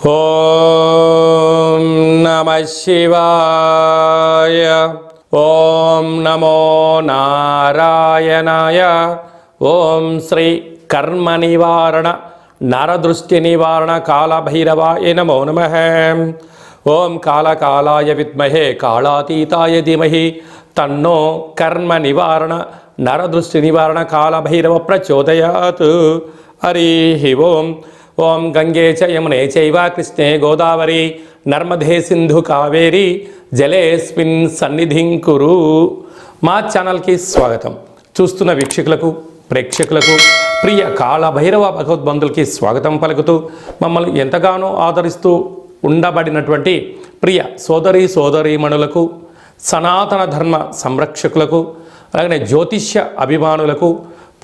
ఓం నమః శివాయ. ఓం నమో నారాయణాయ. ఓం శ్రీ కర్మ నివారణ నరదృష్టి నివారణ కాళభైరవాయ నమో నమః. ఓం కాళకాలాయ విద్మహే కాళాతీతాయ ధీమహి తన్నో కర్మ నివారణ నరదృష్టి నివారణ కాళభైరవ ప్రచోదయాత్. హరి ఓం. ఓం గంగే చ యమునే చైవ కృష్ణే గోదావరి నర్మదే సింధు కావేరి జలేస్మిన్ సన్నిధిం కురు. మా ఛానల్కి స్వాగతం. చూస్తున్న వీక్షకులకు, ప్రేక్షకులకు, ప్రియ కాళభైరవ భగవద్బంధులకి స్వాగతం పలుకుతూ మమ్మల్ని ఎంతగానో ఆదరిస్తూ ఉండబడినటువంటి ప్రియ సోదరీమణులకు, సనాతన ధర్మ సంరక్షకులకు, అలాగే జ్యోతిష్య అభిమానులకు,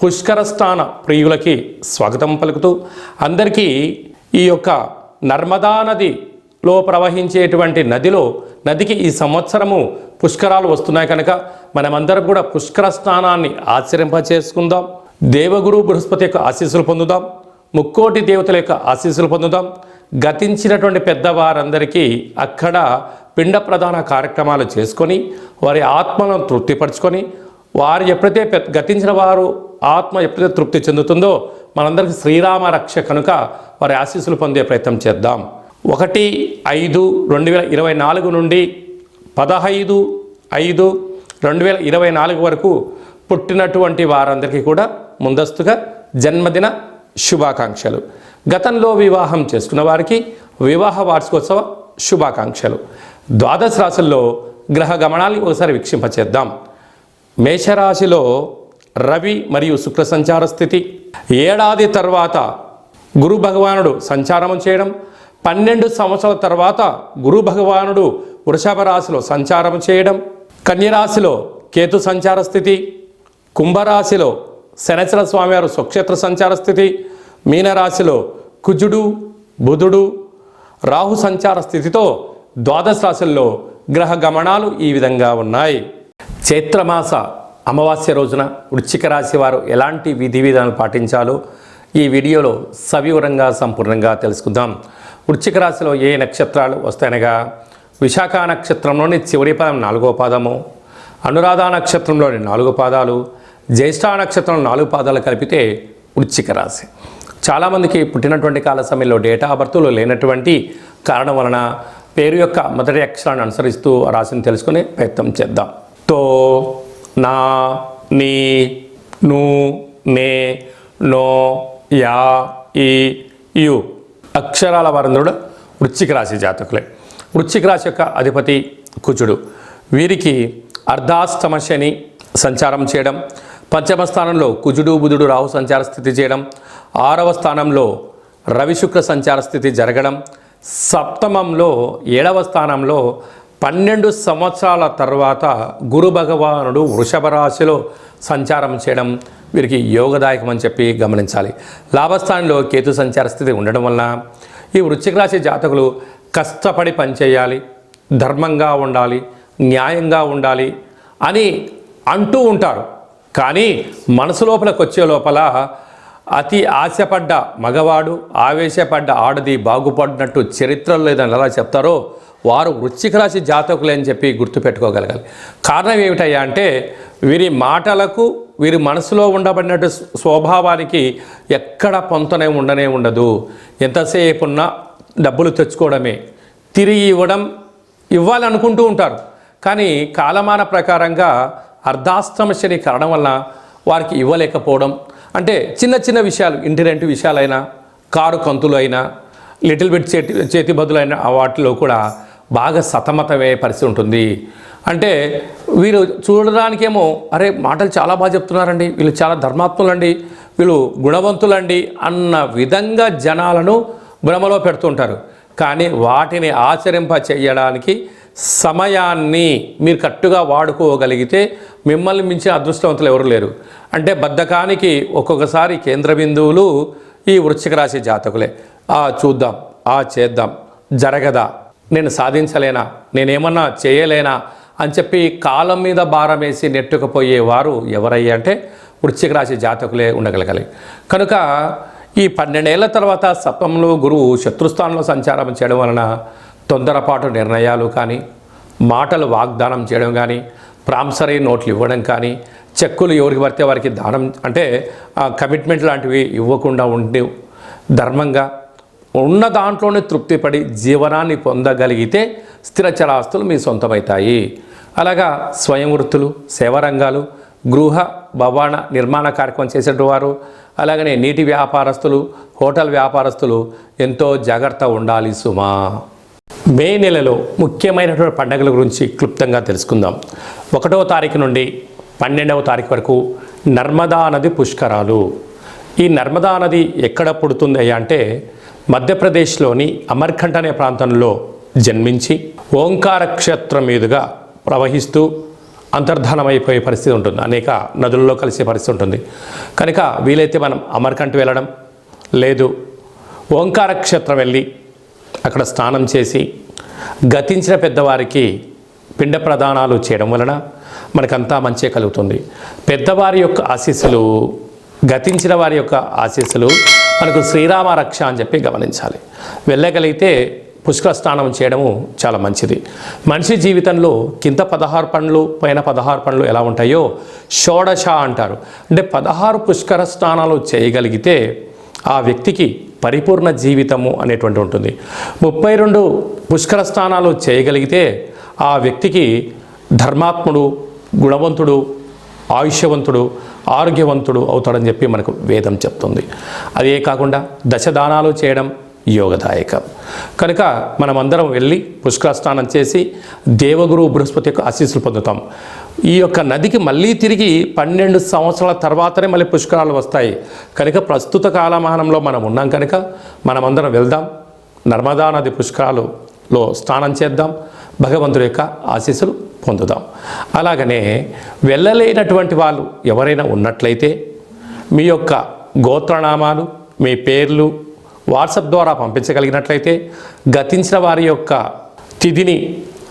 పుష్కర స్నాన ప్రియులకి స్వాగతం పలుకుతూ అందరికీ ఈ యొక్క నర్మదా నదిలో ప్రవహించేటువంటి నదికి ఈ సంవత్సరము పుష్కరాలు వస్తున్నాయి కనుక మనమందరం కూడా పుష్కర స్నానాన్ని ఆచరింపచేసుకుందాం. దేవగురు బృహస్పతి యొక్క ఆశీస్సులు పొందుదాం. ముక్కోటి దేవతల యొక్క ఆశీస్సులు పొందుదాం. గతించినటువంటి పెద్దవారందరికీ అక్కడ పిండ ప్రదాన కార్యక్రమాలు చేసుకొని వారి ఆత్మలను తృప్తిపరచుకొని వారు ఎప్పుడైతే గతించిన వారు ఆత్మ ఎప్పుడైతే తృప్తి చెందుతుందో మనందరికీ శ్రీరామ రక్ష కనుక వారి ఆశీస్సులు పొందే ప్రయత్నం చేద్దాం. 1/5/2024 నుండి 15/5/2024 వరకు పుట్టినటువంటి వారందరికీ కూడా ముందస్తుగా జన్మదిన శుభాకాంక్షలు. గతంలో వివాహం చేసుకున్న వారికి వివాహ వార్షికోత్సవ శుభాకాంక్షలు. ద్వాదశ రాశుల్లో గ్రహ గమనాన్ని ఒకసారి వీక్షింపచేద్దాం. మేషరాశిలో రవి మరియు శుక్ర సంచార స్థితి. ఏడాది తర్వాత గురు భగవానుడు సంచారం చేయడం, 12 సంవత్సరాల తర్వాత గురు భగవానుడు వృషభ రాశిలో సంచారం చేయడం, కన్యరాశిలో కేతు సంచార స్థితి, కుంభరాశిలో శనిచర స్వామివారు స్వక్షేత్ర సంచార స్థితి, మీనరాశిలో కుజుడు బుధుడు రాహు సంచార స్థితితో ద్వాదశ రాశుల్లో గ్రహ గమనాలు ఈ విధంగా ఉన్నాయి. చైత్రమాస అమావాస్య రోజున వృశ్చిక రాశి వారు ఎలాంటి విధి విధానాలు పాటించాలో ఈ వీడియోలో సవివరంగా సంపూర్ణంగా తెలుసుకుందాం. వృశ్చిక రాశిలో ఏ నక్షత్రాలు వస్తాయనగా విశాఖ నక్షత్రంలోని చివరి పదం 4వ పాదము, అనురాధ నక్షత్రంలోని 4 పాదాలు, జ్యేష్ఠ నక్షత్రం 4 పాదాలు కలిపితే వృశ్చిక రాశి. చాలామందికి పుట్టినటువంటి కాల సమయంలో డేటా ఆఫ్ బర్త్లు లేనటువంటి కారణం వలన పేరు యొక్క మొదటి అక్షరాన్ని అనుసరిస్తూ రాశిని తెలుసుకునే ప్రయత్నం చేద్దాం. తో, నా, నీ, ను, నే, నో, యా, ఈ, యు అక్షరాల వారందరూ వృశ్చిక రాశి జాతకులే. వృశ్చిక రాశి యొక్క అధిపతి కుజుడు. వీరికి అర్ధాష్టమ శని సంచారం చేయడం, పంచమ స్థానంలో కుజుడు బుధుడు రాహు సంచార స్థితి చేయడం, 6వ స్థానంలో రవి శుక్ర సంచార స్థితి జరగడం, సప్తమంలో 7వ స్థానంలో 12 సంవత్సరాల తర్వాత గురు భగవానుడు వృషభ రాశిలో సంచారం చేయడం వీరికి యోగదాయకం అని చెప్పి గమనించాలి. లాభస్థానంలో కేతు సంచార స్థితి ఉండడం వలన ఈ వృశ్చిక రాశి జాతకులు కష్టపడి పనిచేయాలి, ధర్మంగా ఉండాలి, న్యాయంగా ఉండాలి అని అంటూ ఉంటారు. కానీ మనసు లోపలికి వచ్చే లోపల అతి ఆశపడ్డ మగవాడు ఆవేశపడ్డ ఆడది బాగుపడినట్టు చరిత్రలో లేదని ఎలా చెప్తారో వారు వృశ్చిక రాశి జాతకులే అని చెప్పి గుర్తుపెట్టుకోగలగాలి. కారణం ఏమిటయ్యా అంటే వీరి మాటలకు వీరి మనసులో ఉండబడినట్టు స్వభావానికి ఎక్కడ పొంతనే ఉండదు. ఎంతసేపు ఉన్నా డబ్బులు తెచ్చుకోవడమే, తిరిగి ఇవ్వాలి అనుకుంటూ ఉంటారు. కానీ కాలమాన ప్రకారంగా అర్ధాష్టమ శని కారణం వల్ల వారికి ఇవ్వలేకపోవడం, అంటే చిన్న చిన్న విషయాలు, ఇంటి రెంటి విషయాలైనా, కారు కంతులు అయినా, లిటిల్ బిట్ చేతి బదులైన వాటిలో కూడా బాగా సతమతమయ్యే పరిస్థితి ఉంటుంది. అంటే వీరు చూడడానికేమో అరే మాటలు చాలా బాగా చెప్తున్నారండి, వీళ్ళు చాలా ధర్మాత్ములండి, వీళ్ళు గుణవంతులండి అన్న విధంగా జనాలను భ్రమలో పెడుతుంటారు. కానీ వాటిని ఆచరింప చేయడానికి సమయాన్ని మీరు కరెక్ట్గా వాడుకోగలిగితే మిమ్మల్ని మించిన అదృష్టవంతులు ఎవరు లేరు. అంటే బద్ధకానికి ఒక్కొక్కసారి కేంద్ర బిందువులు ఈ వృశ్చిక రాశి జాతకులే. చూద్దాం, చేద్దాం, జరగదా, నేను సాధించలేనా, నేనేమన్నా చేయలేనా అని చెప్పి కాలం మీద భారం వేసి నెట్టుకుపోయేవారు ఎవరయ్యా అంటే వృశ్చిక రాశి జాతకులే ఉండగలగాలి. కనుక ఈ 12 ఏళ్ల తర్వాత సప్తమంలో గురువు శత్రుస్థానంలో సంచారం చేయడం వలన తొందరపాటు నిర్ణయాలు కానీ, మాటలు వాగ్దానం చేయడం కానీ, ప్రాంసరీ నోట్లు ఇవ్వడం కానీ, చెక్కులు ఎవరికి పడితే వారికి దానం అంటే కమిట్మెంట్ లాంటివి ఇవ్వకుండా ఉండి ధర్మంగా ఉన్న దాంట్లోనే తృప్తిపడి జీవనాన్ని పొందగలిగితే స్థిరచరాస్తులు మీ సొంతమవుతాయి. అలాగా స్వయం వృత్తులు, సేవారంగాలు, గృహ భవన నిర్మాణ కార్యక్రమం చేసేటువంటి వారు, అలాగనే నీటి వ్యాపారస్తులు, హోటల్ వ్యాపారస్తులు ఎంతో జాగ్రత్త ఉండాలి సుమా. మే నెలలో ముఖ్యమైనటువంటి పండుగల గురించి క్లుప్తంగా తెలుసుకుందాం. 1వ తారీఖు నుండి 12వ తారీఖు వరకు నర్మదా నది పుష్కరాలు. ఈ నర్మదా నది ఎక్కడ పుడుతుంది అంటే మధ్యప్రదేశ్లోని అమర్కంఠ్ అనే ప్రాంతంలో జన్మించి ఓంకార క్షేత్రం మీదుగా ప్రవహిస్తూ అంతర్ధానమైపోయే పరిస్థితి ఉంటుంది. అనేక నదులలో కలిసే పరిస్థితి ఉంటుంది. కనుక వీలైతే మనం అమర్కంఠ్ వెళ్ళడం, లేదు ఓంకార క్షేత్రం వెళ్ళి అక్కడ స్నానం చేసి గతించిన పెద్దవారికి పిండ ప్రదానాలు చేయడం వలన మనకంతా మంచి కలుగుతుంది. పెద్దవారి యొక్క ఆశీస్సులు, గతించిన వారి యొక్క ఆశీస్సులు మనకు శ్రీరామ రక్ష అని చెప్పి గమనించాలి. వెళ్ళగలిగితే పుష్కర స్నానం చేయడము చాలా మంచిది. మనిషి జీవితంలో కింద 16 పండ్లు పైన 16 పండ్లు ఎలా ఉంటాయో షోడశ అంటారు. అంటే 16 పుష్కర స్నానాలు చేయగలిగితే ఆ వ్యక్తికి పరిపూర్ణ జీవితము అనేటువంటి ఉంటుంది. 32 పుష్కర స్నానాలు చేయగలిగితే ఆ వ్యక్తికి ధర్మాత్ముడు, గుణవంతుడు, ఆయుష్యవంతుడు, ఆరోగ్యవంతుడు అవుతాడని చెప్పి మనకు వేదం చెప్తుంది. అదే కాకుండా దశదానాలు చేయడం యోగదాయకం. కనుక మనమందరం వెళ్ళి పుష్కర స్నానం చేసి దేవగురు బృహస్పతి యొక్క ఆశీస్సులు పొందుతాం. ఈ యొక్క నదికి మళ్ళీ తిరిగి 12 సంవత్సరాల తర్వాతనే మళ్ళీ పుష్కరాలు వస్తాయి. కనుక ప్రస్తుత కాలమానంలో మనం ఉన్నాం కనుక మనమందరం వెళ్దాం, నర్మదా నది పుష్కరాలలో స్నానం చేద్దాం, భగవంతుడి యొక్క ఆశీస్సులు పొందుదాం. అలాగనే వెళ్ళలేనటువంటి వాళ్ళు ఎవరైనా ఉన్నట్లయితే మీ యొక్క గోత్రనామాలు, మీ పేర్లు వాట్సాప్ ద్వారా పంపించగలిగినట్లయితే, గతించిన వారి యొక్క తిథిని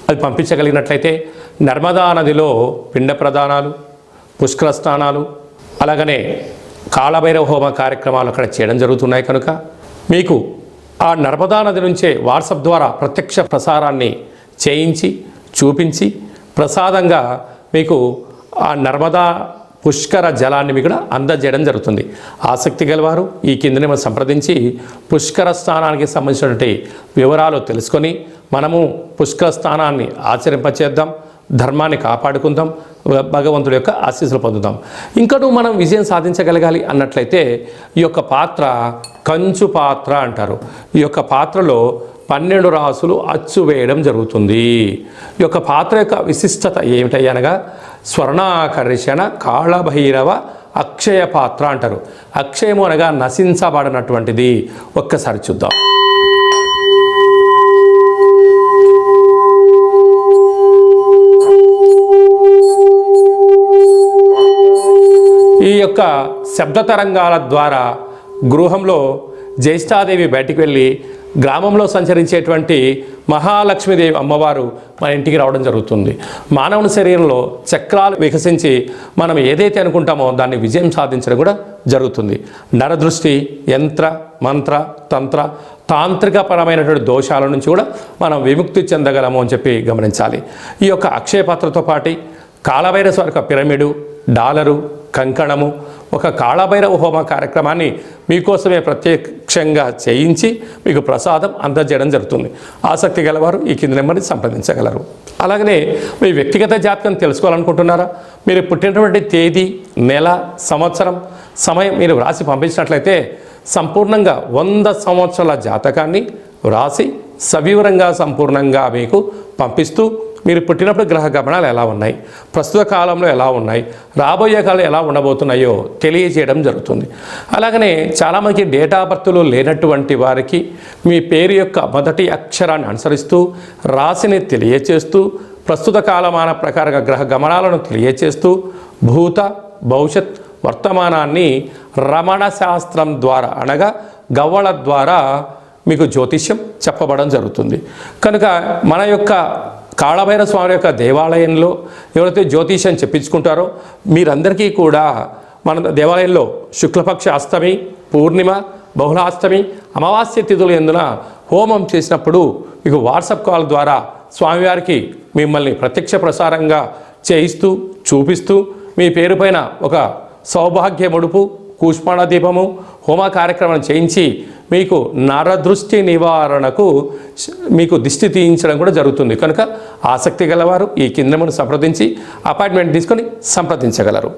అది పంపించగలిగినట్లయితే నర్మదా నదిలో పిండ ప్రదానాలు, పుష్కర స్నానాలు, అలాగనే కాళభైరవ హోమ కార్యక్రమాలు అక్కడ చేయడం జరుగుతున్నాయి. కనుక మీకు ఆ నర్మదా నది నుంచే వాట్సాప్ ద్వారా ప్రత్యక్ష ప్రసారాన్ని చేయించి చూపించి ప్రసాదంగా మీకు ఆ నర్మదా పుష్కర జలాన్ని మీకు అందజేయడం జరుగుతుంది. ఆసక్తి గలవారు ఈ కిందనే మనం సంప్రదించి పుష్కర స్నానానికి సంబంధించినటువంటి వివరాలు తెలుసుకొని మనము పుష్కర స్నానాన్ని ఆచరింపచేద్దాం, ధర్మాన్ని కాపాడుకుందాం, భగవంతుడి యొక్క ఆశీస్సులు పొందుదాం. ఇంకనూ మనం విజయం సాధించగలగాలి అన్నట్లయితే ఈ యొక్క పాత్ర కంచు పాత్ర అంటారు. ఈ యొక్క పాత్రలో 12 రాసులు అచ్చు వేయడం జరుగుతుంది. ఈ యొక్క పాత్ర యొక్క విశిష్టత ఏమిటనగా స్వర్ణాకర్షణ కాళభైరవ అక్షయ పాత్ర అంటారు. అక్షయము అనగా నశించబడినటువంటిది. ఒక్కసారి చూద్దాం. ఈ యొక్క శబ్ద తరంగాల ద్వారా గృహంలో జ్యేష్ఠాదేవి బయటికి వెళ్ళి గ్రామంలో సంచరించేటువంటి మహాలక్ష్మీదేవి అమ్మవారు మన ఇంటికి రావడం జరుగుతుంది. మానవుని శరీరంలో చక్రాలు వికసించి మనం ఏదైతే అనుకుంటామో దాన్ని విజయం సాధించడం కూడా జరుగుతుంది. నరదృష్టి, యంత్ర, మంత్ర, తంత్ర, తాంత్రికపరమైనటువంటి దోషాల నుంచి కూడా మనం విముక్తి చెందగలము అని చెప్పి గమనించాలి. ఈ యొక్క అక్షయ పాత్రతో పాటు కాళభైరవ యొక్క పిరమిడు, డాలరు, కంకణము, ఒక కాళభైరవ హోమ కార్యక్రమాన్ని మీకోసమే ప్రత్యక్షంగా చేయించి మీకు ప్రసాదం అందజేయడం జరుగుతుంది. ఆసక్తి గలవారు ఈ కింది నెంబర్ని సంప్రదించగలరు. అలాగనే మీ వ్యక్తిగత జాతకం తెలుసుకోవాలనుకుంటున్నారా? మీరు పుట్టినటువంటి తేదీ, నెల, సంవత్సరం, సమయం మీరు వ్రాసి పంపించినట్లయితే సంపూర్ణంగా 100 సంవత్సరాల జాతకాన్ని వ్రాసి సవివరంగా సంపూర్ణంగా మీకు పంపిస్తూ మీరు పుట్టినప్పుడు గ్రహ గమనాలు ఎలా ఉన్నాయి, ప్రస్తుత కాలంలో ఎలా ఉన్నాయి, రాబోయే కాలం ఎలా ఉండబోతున్నాయో తెలియజేయడం జరుగుతుంది. అలాగనే చాలామందికి డేట్ ఆఫ్ బర్త్లు లేనటువంటి వారికి మీ పేరు యొక్క మొదటి అక్షరాన్ని అనుసరిస్తూ రాశిని తెలియచేస్తూ ప్రస్తుత కాలమాన ప్రకారంగా గ్రహ గమనాలను తెలియచేస్తూ భూత భవిష్యత్ వర్తమానాన్ని రమణ శాస్త్రం ద్వారా అనగా గవ్వల ద్వారా మీకు జ్యోతిష్యం చెప్పబడడం జరుగుతుంది. కనుక మన యొక్క కాళభైరవ స్వామి యొక్క దేవాలయంలో ఎవరైతే జ్యోతిష్యం చెప్పించుకుంటారో మీరందరికీ కూడా మన దేవాలయంలో శుక్లపక్ష అష్టమి, పూర్ణిమ, బహుళాష్టమి అమావాస్య తిథులు ఎందున హోమం చేసినప్పుడు మీకు వాట్సాప్ కాల్ ద్వారా స్వామివారికి మిమ్మల్ని ప్రత్యక్ష ప్రసారంగా చేయిస్తూ చూపిస్తూ మీ పేరు పైన ఒక సౌభాగ్య ముడుపు కూష్మాణ దీపము హోమ కార్యక్రమం చేయించి మీకు నరదృష్టి నివారణకు మీకు దిష్టి తీయించడం కూడా జరుగుతుంది. కనుక ఆసక్తి గలవారు ఈ కిందమును సంప్రదించి అపాయింట్మెంట్ తీసుకొని సంప్రదించగలరు.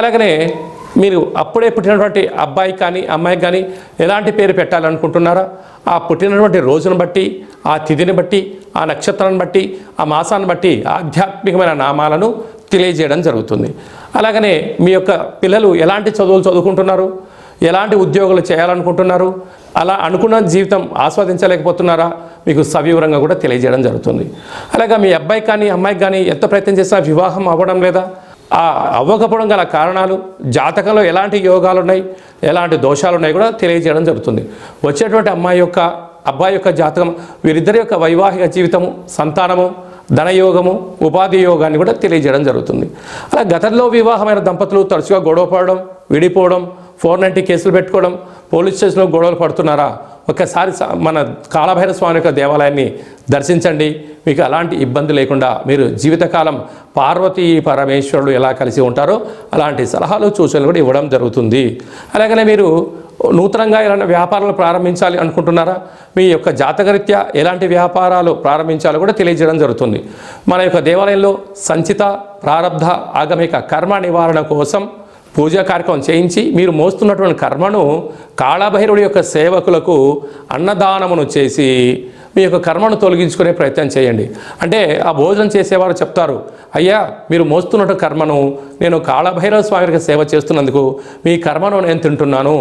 అలాగనే మీరు అప్పుడే పుట్టినటువంటి అబ్బాయి కానీ అమ్మాయికి కానీ ఎలాంటి పేరు పెట్టాలనుకుంటున్నారా ఆ పుట్టినటువంటి రోజును బట్టి ఆ తిథిని బట్టి ఆ నక్షత్రాన్ని బట్టి ఆ మాసాన్ని బట్టి ఆధ్యాత్మికమైన నామాలను తెలియజేయడం జరుగుతుంది. అలాగనే మీ యొక్క పిల్లలు ఎలాంటి చదువులు చదువుకుంటున్నారు, ఎలాంటి ఉద్యోగాలు చేయాలనుకుంటున్నారు, అలా అనుకున్న జీవితం ఆస్వాదించలేకపోతున్నారా మీకు సవివరంగా కూడా తెలియజేయడం జరుగుతుంది. అలాగే మీ అబ్బాయి కానీ అమ్మాయికి కానీ ఎంత ప్రయత్నం చేసినా వివాహం అవ్వడం లేదా, ఆ అవ్వకపోవడం గల కారణాలు, జాతకంలో ఎలాంటి యోగాలు ఉన్నాయి, ఎలాంటి దోషాలు ఉన్నాయి కూడా తెలియజేయడం జరుగుతుంది. వచ్చేటువంటి అబ్బాయి యొక్క జాతకం వీరిద్దరి యొక్క వైవాహిక జీవితము, సంతానము, ధనయోగము, ఉపాధి యోగాన్ని కూడా తెలియజేయడం జరుగుతుంది. అలా గతంలో వివాహమైన దంపతులు తరచుగా గొడవ పడడం, విడిపోవడం, 490 కేసులు పెట్టుకోవడం, పోలీస్ స్టేషన్లో గొడవలు పడుతున్నారా ఒక్కసారి మన కాళభైరవ స్వామి యొక్క దేవాలయాన్ని దర్శించండి. మీకు అలాంటి ఇబ్బంది లేకుండా మీరు జీవితకాలం పార్వతీ పరమేశ్వరుడు ఎలా కలిసి ఉంటారో అలాంటి సలహాలు సూచనలు కూడా ఇవ్వడం జరుగుతుంది. అలాగనే మీరు నూతనంగా ఎలాంటి వ్యాపారాలు ప్రారంభించాలి అనుకుంటున్నారా, మీ యొక్క జాతకరీత్యా ఎలాంటి వ్యాపారాలు ప్రారంభించాలో కూడా తెలియజేయడం జరుగుతుంది. మన యొక్క దేవాలయంలో సంచిత ప్రారబ్ధ ఆగమిక కర్మ నివారణ కోసం పూజా కార్యక్రమం చేయించి మీరు మోస్తున్నటువంటి కర్మను కాళభైరవుడి యొక్క సేవకులకు అన్నదానమును చేసి మీ యొక్క కర్మను తొలగించుకునే ప్రయత్నం చేయండి. అంటే ఆ భోజనం చేసేవారు చెప్తారు, అయ్యా మీరు మోస్తున్న కర్మను నేను కాళభైరవ స్వామికి సేవ చేస్తున్నందుకు మీ కర్మను నేను తింటున్నాను,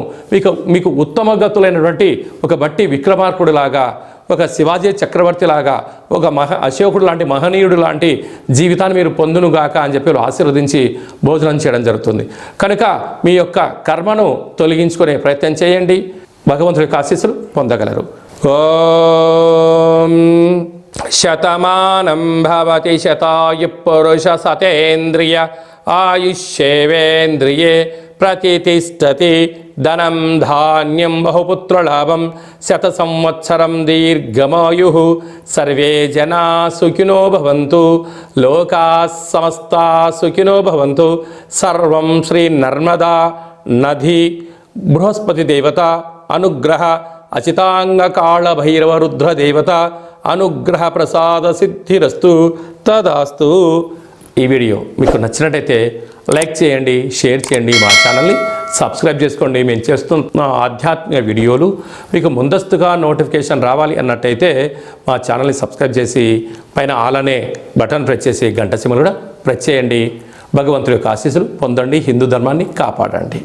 మీకు ఉత్తమ గతులైనటువంటి ఒక బట్టి విక్రమార్కుడిలాగా, ఒక శివాజీ చక్రవర్తి లాగా, ఒక అశోకుడు లాంటి మహనీయుడు లాంటి జీవితాన్ని మీరు పొందునుగాక అని చెప్పి ఆశీర్వదించి భోజనం చేయడం జరుగుతుంది. కనుక మీ యొక్క కర్మను తొలగించుకునే ప్రయత్నం చేయండి, భగవంతుడి యొక్క ఆశీస్సులు పొందగలరు. ఓం శతమానం భవతి శతాయు పురుష సతేంద్రియ ఆయుష్యేవేంద్రియే ప్రతిష్టతి ధనం ధాన్యం బహుపుత్రలాభం శత సంవత్సరం దీర్ఘమాయు సర్వే జనా సుఖినో భవంతు లోకా సమస్తా సుఖినో భవంతు. సర్వం శ్రీ నర్మదా నది బృహస్పతి దేవత అనుగ్రహ అచితాంగ కాళభైరవ రుద్ర దేవత అనుగ్రహ ప్రసాద సిద్ధిరస్తు తదాస్తు. ఈ వీడియో మీకు నచ్చినట్టయితే లైక్ చేయండి, షేర్ చేయండి, మా ఛానల్ని సబ్స్క్రైబ్ చేసుకోండి. మేము చేస్తున్న ఆధ్యాత్మిక వీడియోలు మీకు ముందస్తుగా నోటిఫికేషన్ రావాలి అన్నట్టయితే మా ఛానల్ని సబ్స్క్రైబ్ చేసి పైన ఆల్ అనే బటన్ ప్రెస్ చేసి గంట సింబల్ కూడా ప్రెస్ చేయండి. భగవంతుడి యొక్క ఆశీస్సులు పొందండి, హిందూ ధర్మాన్ని కాపాడండి.